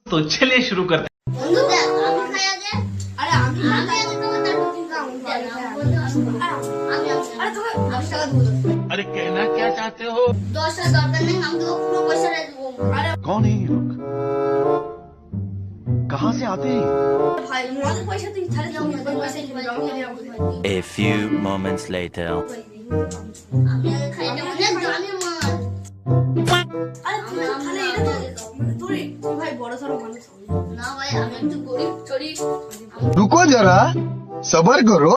तो चलिए शुरू करते বন্ধু দেখ আমি খাই আগে আরে আমি আগে তো তার বুকিং কাম আরে তোকে 10 টাকা দেবো हैं। अरे कहना क्या चाहते हो? 10 টাকা দরকার নেই আমি তোকে পুরো পয়সা দেবো আরে कौन है ये लोग कहाँ से आते हैं ভাই আমাদের পয়সা তুই ছাড়ে দাও না পয়সা দিবি আমি A few moments later. আমি আগে খাই না অনেক দামি মাছ আরে তুই খালে এটা তো মানে তুই ভাই বড় সরো মানুষ না ভাই আমি একটু গরিব চড়ি रुको जरा सबर करो